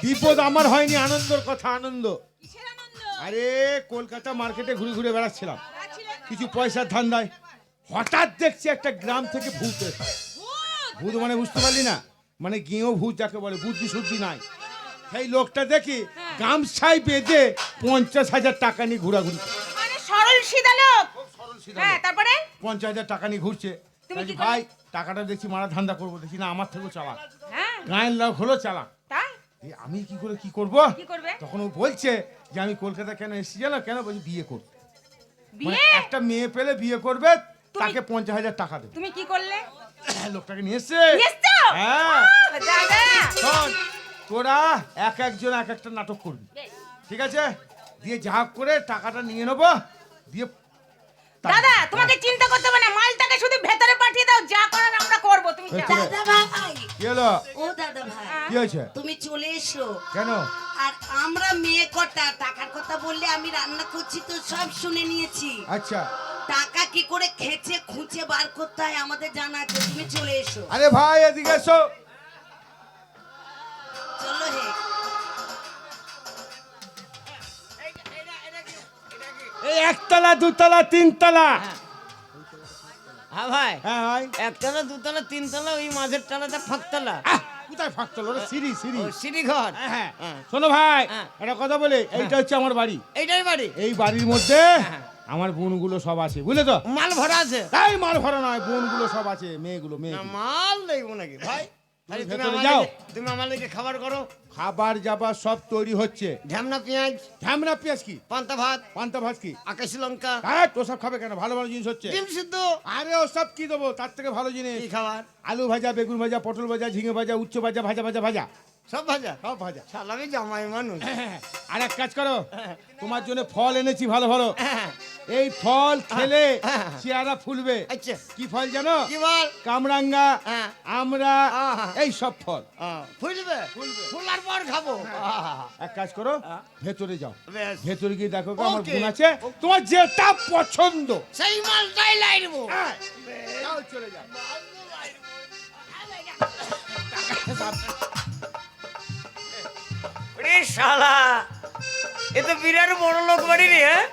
বিপদ আমার হয়নি, আনন্দের কথা, আনন্দ। আরে কলকাতা মার্কেটে ঘুরে ঘুরে বেড়াচ্ছিলাম কিছু পয়সার ধান্দায়, হঠাৎ দেখছি একটা গ্রাম থেকে ভূত এসে। ভূত মানে বুঝতে পারলি না, মানে গেঁয়ো ভূত যাকে বলে, বুদ্ধি শুদ্ধি নাই। সেই লোকটা দেখি গামছাই বেঁধে 50,000 টাকা নিয়ে ঘোরাঘুরি, মানে সরল সিধা লোক। হ্যাঁ, তারপরে 50,000 টাকা নিয়ে ঘুরছে। ভাই টাকাটা দেখছি মারা ধান্দা করবো, দেখছি না আমার থেকেও চালাক, হ্যাঁ গায়ের লোক হলো চালাক। তাই আমি কি করে কি করব? কি করবে? তখন ও বলছে যে আমি কলকাতা কেন এসেছি জানো, কেন বলছি বিয়ে করতে, মানে বিয়ে? একটা মেয়ে পেলে বিয়ে করবে, তাকে 50,000 টাকা দেবে। তুমি কি করলে? লোকটাকে নিয়ে এসছে। হ্যাঁ দাদা, শোন, তোরা এক একজন এক একটা নাটক করবি, ঠিক আছে? দিয়ে যা করে টাকাটা নিয়ে নেবো, দিয়ে দাদা তোমাকে চিন্তা করতে হবে না, মালটাকে শুধু ভেতরে পাঠিয়ে দাও, যা করার আমরা করব। তুমি যাও। দাদা ভাই, কি হলো? ও দাদা ভাই, কি হয়েছে? তুমি চলে এসো। কেন? আর আমরা মেয়ে কটা টাকার কথা বললে আমি রান্না করছি তো সব শুনে নিয়েছি। আচ্ছা, টাকা কি করে খেচে খুঁজে বার করতে হয় আমাদের জানা আছে, তুমি চলে এসো। আরে ভাই এদিকে এসো। চলো হে। এই একতলা দুতলা তিনতলা। হ্যাঁ ভাই, হ্যাঁ ভাই, একতলা দুতলা তিনতলা, ওই মাঝের তলাটা ফাঁকতলা। কোথায় ফাঁকতলা? ওটা সিঁড়ি, সিঁড়ি। ও, সিঁড়িঘর। হ্যাঁ, হ্যাঁ। শোনো ভাই, হ্যাঁ। একটা কথা বলে, এইটা হচ্ছে আমার বাড়ি। এইটাই বাড়ি। এই বাড়ির মধ্যে হ্যাঁ। আমার বোনগুলো সব আছে, বুঝলে তো? মাল ভরা আছে? তাই মাল ভরা নয়, বোনগুলো সব আছে, মেয়েগুলো না, মেয়েগুলো। মাল দেখবো নাকি ভাই? আরে তুমি ভেতরে আমার যাও। তুমি আমার লেগে খাবার করো। খাবার যাবার সব তৈরি হচ্ছে। ঢ্যামনা পেঁয়াজ, ঢ্যামনা পেঁয়াজ কি, পান্তা ভাত, পান্তা ভাত কি, আকাশি লঙ্কা, হ্যাঁ তো সব খাবে কেন? ভালো ভালো জিনিস হচ্ছে। ডিম সিদ্ধ। আরে ও সব কি দেবো, তার থেকে ভালো জিনিস। কি খাবার? আলু ভাজা, বেগুন ভাজা, পটল ভাজা, ঝিঙে ভাজা, উচ্চ ভাজা, ভাজা ভাজা ভাজা, সব ভাজা। সব ভাজা। সালামি জামাই মানুষ। আর এক কাজ করো, তোমার জন্য ফল এনেছি ভালো ভালো। হ্যাঁ। এই ফল খেলে হ্যাঁ। চেহারা ফুলবে। আচ্ছা, কি ফল জানো? কি বল? কামরাঙ্গা, হ্যাঁ। আমরা, আহা। এই সব ফল। ফুলবে? ফুলার পর খাবো। এক কাজ করো, ভেতরে যাও, বেশ। ভেতরে গিয়ে দেখো গো, আমার ওকে। বোন আছে, তোমার যেটা পছন্দ। সেই মালটাই লাইনবো। হ্যাঁ, যাও, চলে যাও। রে শালা, এ তো বিরাট বড় লোক বাড়ি রে। হ্যাঁ,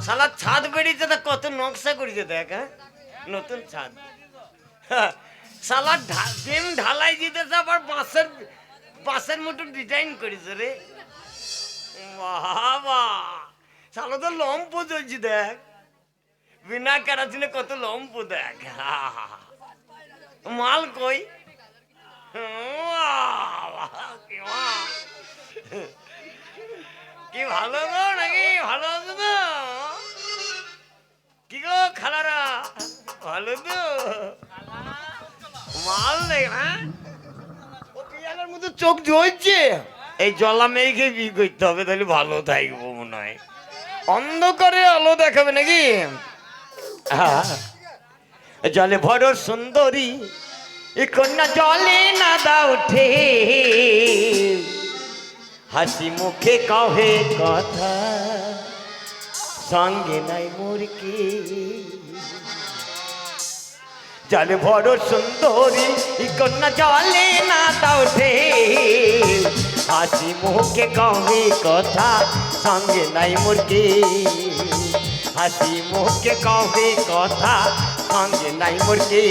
শালা ছাদ বেরিয়েছে, তা কত নকশা করেছে দেখ। হ্যাঁ, নতুন ছাদ। হ্যাঁ, শালা ডিম ঢালাই দিতেছে, আবার বাঁশের বাঁশের মতো ডিজাইন করেছে রে। বাবা, শালা তো লম্প চলছে দেখ, বিনা কেরাসিনে কত লম্প দেখ। মাল কই? কি ভালো গো নাকি? ভালো আছো তো? কি গো খালারা, ভালো তো? মাল নেই? হ্যাঁ, ও পিয়ালের মতো চোখ জ্বলছে। এই জলা মেঘে বিয়ে করতে হবে, তাহলে ভালো থাকবো মনে হয়। অন্ধকারে আলো দেখাবে নাকি? জলে ভরো সুন্দরী এ কন্যা জলে না দাও উঠে, হাসি মুখে কহে কথা, সঙ্গে নাই মুরকি। জলে ভরো সুন্দরী এ কন্যা জলে না দাও উঠে, হাসি মুখে কহে কথা, সঙ্গে নাই মুরকি। হাসি মুখে কহে কথা, সঙ্গে নাই মুরকি।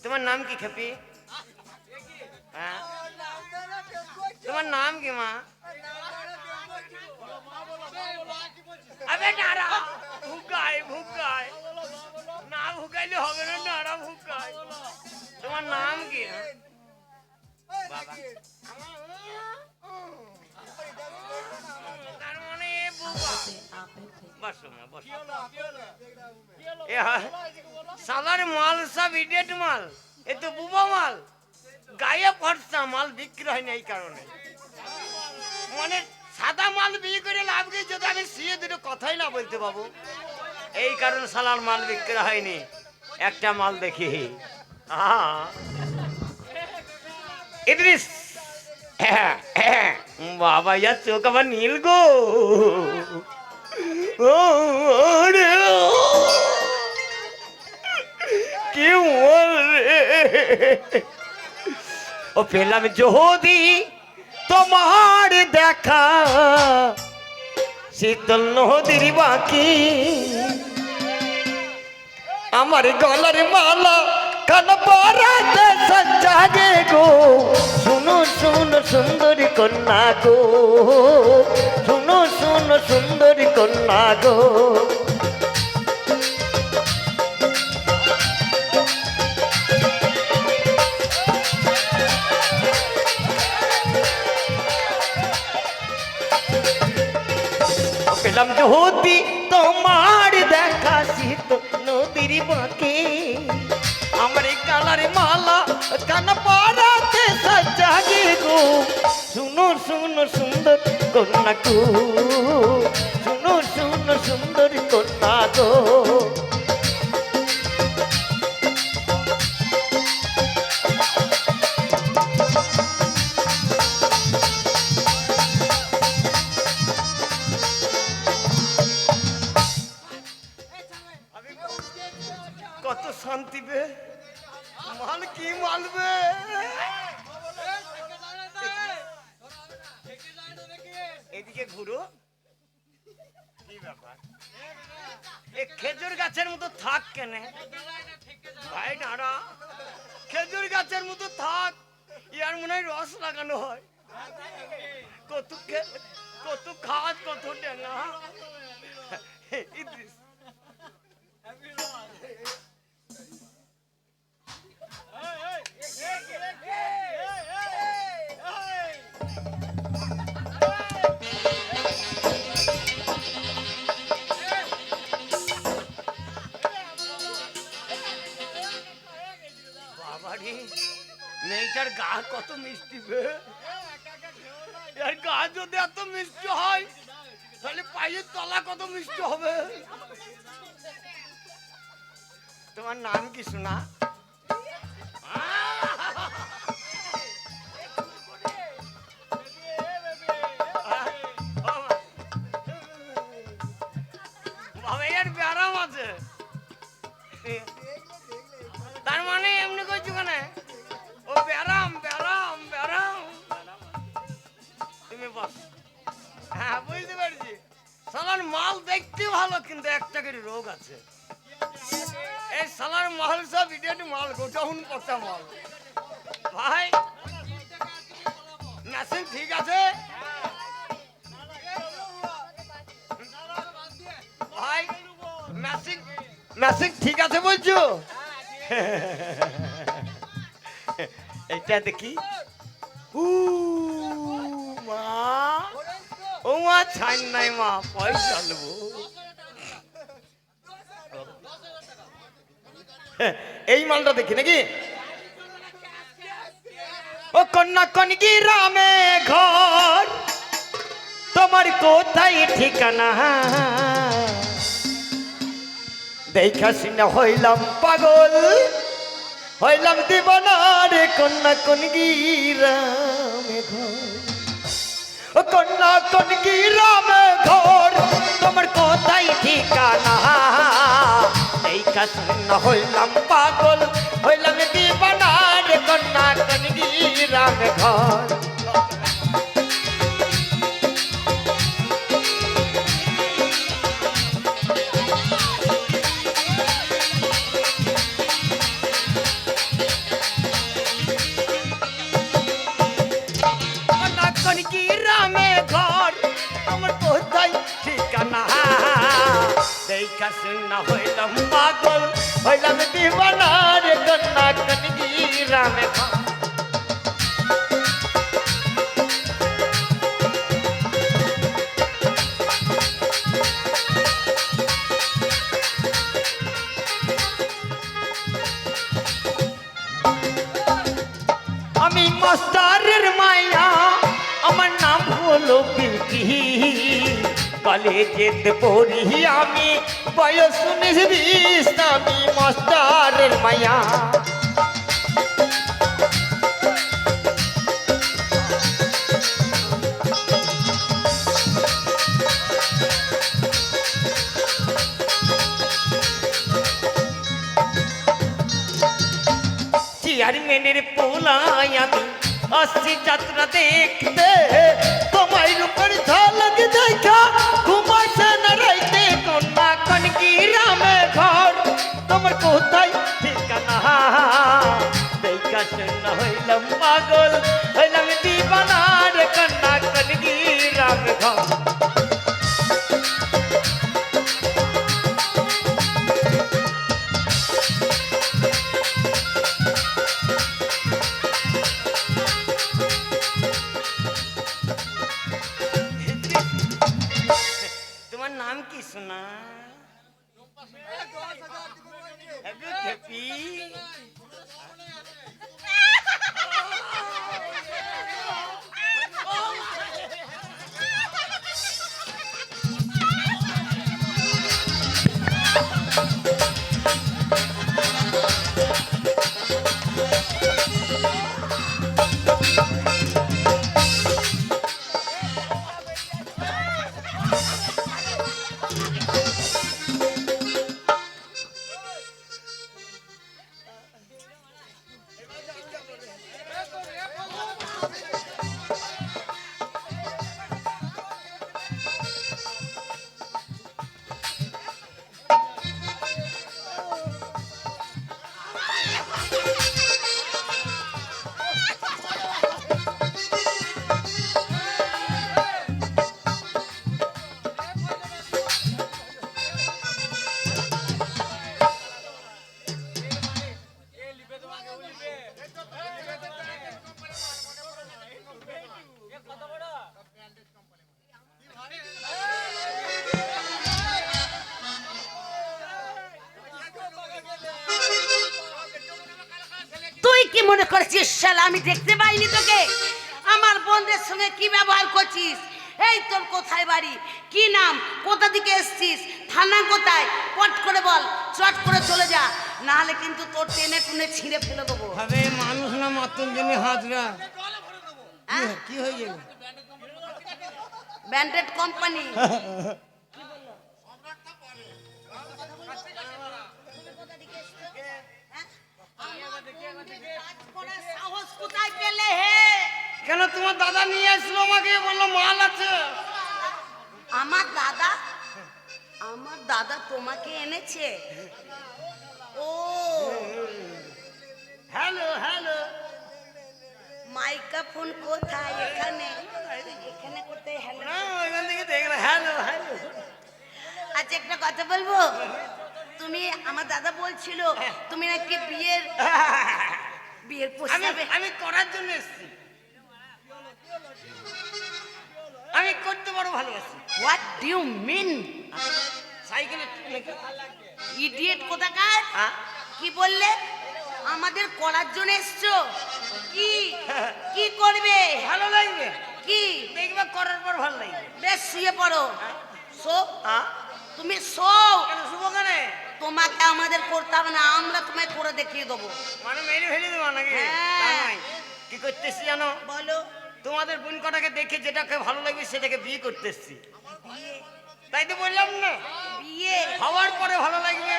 তোমার নাম কি খেপি? হ্যাঁ, তোমার নাম কি মা? আবে নারা ভুকায় ভুকায়, না ভুকাইলে হবে না, নারা ভুকায়। তোমার নাম কি? বাবা, তার মানে এ বুবা। বসো মা, বসো। এ সালার মাল সব ইডিয়েট মাল, এ তো বুবা মাল। গায়ে ফর্সা মাল বিক্রি হয় না এই কারণে। মানে সাদা মাল বিয়ে করে লাভ কি, যদি আমি সিয়ে দুটো কথাই না বলতে পাবো। এই কারণে সালার মাল বিক্রি হয়নি। একটা মাল দেখি, ইদ্রিস বাবা ইয়ার চোখ আবার নীল গো ও রে কি রে ও পেলাম যদি তোমার দেখা শীতল নদীর বাকি আমার গলার মালা কান পরাতে সজ্জাগে গো শুনো শুনো সুন্দরী কন্যা গো শুনো শুনো সুন্দরী কন্যা গো পেলাম যদি তোমার দেখা শীত নদীর বাঁকে আমার কালার মালা কান পরাতে সজ্জাগে গো শুনো শুনো সুন্দর কন্যা গো শুনো শুনো সুন্দর কন্যা গো কত শান্তি বে মাল কি মালবে এদিকে ঘুরো কি ব্যাপার এ খেজুর গাছের মতো থাক কেনে ভাই নাড়া খেজুর গাছের মতো থাক ইয়ার মনে হয় রস লাগানো হয় কত খাওয়াত কত ডেঙ্গা ইদ্রিস বাবারি মেয়েটার গা কত মিষ্টি বে এর গা যদি এত মিষ্টি হয় তাহলে পায়ের তলা কত মিষ্টি হবে তোমার নাম কি শোনা বাবা এর ব্যারাম আছে তার মানে এমনি কইছো কেন ও ব্যারাম ব্যারাম ব্যারাম তুমি বস হ্যাঁ বুঝতে পারছি সালার মাল দেখতে ভালো কিন্তু একটা করে রোগ আছে এই সালার মাল সব ইডিয়েট মাল গোটাউন পচা মাল ভাই মেশিন ঠিক আছে ভাই মেশিন মেশিন ঠিক আছে বলছো এটা দেখি মা ও মা ছাই নাই মা পয়সা নেবো এই মালটা দেখি নাকি ও কন্যা কনকি রামে ঘর তোমার কোথায় ঠিকানা দেখা শুনে হইলাম পাগল হইলাম দিবানা রে কন্যা কনকি রামে ঘর ও কন্যা কনকি রামে ঘর তোমার কোথায় ঠিকানা দেখা শুনে হইলাম পাগল হইলাম দিবানা রে কন্যা কনকি রামে ঘর কনকি রামে ঘর আমার কোথায় ঠিকানা দেখা শুনে হইলাম পাগল হইলাম দিবানা রে কন্যা কনকি রামে ঘর আমি মাস্টারের মায়া আমার নাম হলো বিউটি কলেজেতে পড়ি আমি বয়স 19-20 আমি মাস্টারের মায়া চেয়ারম্যানের পোলাই আমি আসছি যাত্রা দেখতে, তোমায় রূপের ঝলক দেখা ঘুমাইছে না রাইতে, কন্যা কনকি রামে ঘর তোমার কোথায় ঠিকানা, দেখা শূন্য হইলাম পাগল হইলাম দিবানার, কন্যা কনকি রামে ঘর। তোমার নাম কি সোনা? হ্যাপি তুই কি মনে করছিস শালা আমি দেখতে পাইনি তোকে? আমার বোনদের সঙ্গে কি ব্যবহার করছিস? এই তোর কোথায় বাড়ি, কি নাম, কোথা থেকে এসছিস, থানা কোথায়, পট করে বল, চট করে চলে যা, নাহলে কিন্তু তোর টেনে টুনে ছিঁড়ে ফেলে দেবো। হবে মানুষ না মাতন জমি হাজরা। হ্যাঁ? কি হয়ে গেল? Branded company. সাহস কোথায় পেলে হে? কেন তোমার দাদা নিয়ে আসলো আমাকে, বললো মাল আছে। আমার দাদা, আমার দাদা তোমাকে এনেছে? ও হ্যালো হ্যালো, মাইক্রোফোন কোথায়? এখানে এখানে কোথায়? হ্যালো। না ওইখান থেকে দেখলাম হ্যালো হ্যালো। আচ্ছা একটা কথা বলবো, তুমি আমার দাদা বলছিল তুমি নাকি বিয়ের বিয়ের আমি প্রস্তাবে আমি করার জন্য এসেছি, আমি করতে বড় ভালোবাসি। What do you mean? সাইকেলে ইডিয়েট কোথাকার? কি বললে? আমাদের করার জন্য এসছো? কি কি করবে? ভালো লাগবে, কি দেখবে করার পর ভালো লাগবে। বেশ শুয়ে পড়ো, শো, হ্যাঁ তুমি শো। কেন শুভ কেনে? তোমাকে আমাদের করতে হবে না, আমরা তোমায় করে দেখিয়ে দেবো। মানে মেরে ফেলে দেবো নাকি? হ্যাঁ। তা নয়। কি করতেছি জানো? বলো। তোমাদের বোন কটাকে দেখে যেটাকে ভালো লাগবে সেটাকে বিয়ে করতে এসছি। বিয়ে? তাই তো বললাম না, বিয়ে হওয়ার পরে ভালো লাগবে।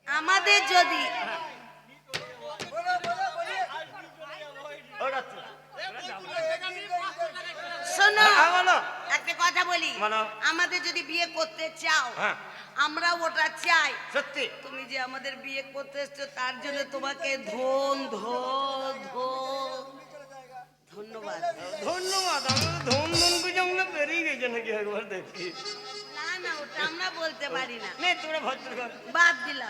আমাদের যদি ওরা তো। শোনো, হ্যাঁ, বলো। একটা কথা বলি, বলো। আমাদের যদি বিয়ে করতে চাও, হ্যাঁ। আমরা ওটা চাই। সত্যি তুমি যে আমাদের বিয়ে করতে এসছো তার জন্য তোমাকে ধন্যবাদ। ধন্যবাদ। আমরা তো ধন ধন করে আমরা বেরিয়ে গেছে নাকি একবার দেখি। না না, ওটা আমরা বলতে পারি না, নে তোমরা ভদ্র কর। বাদ দিলাম।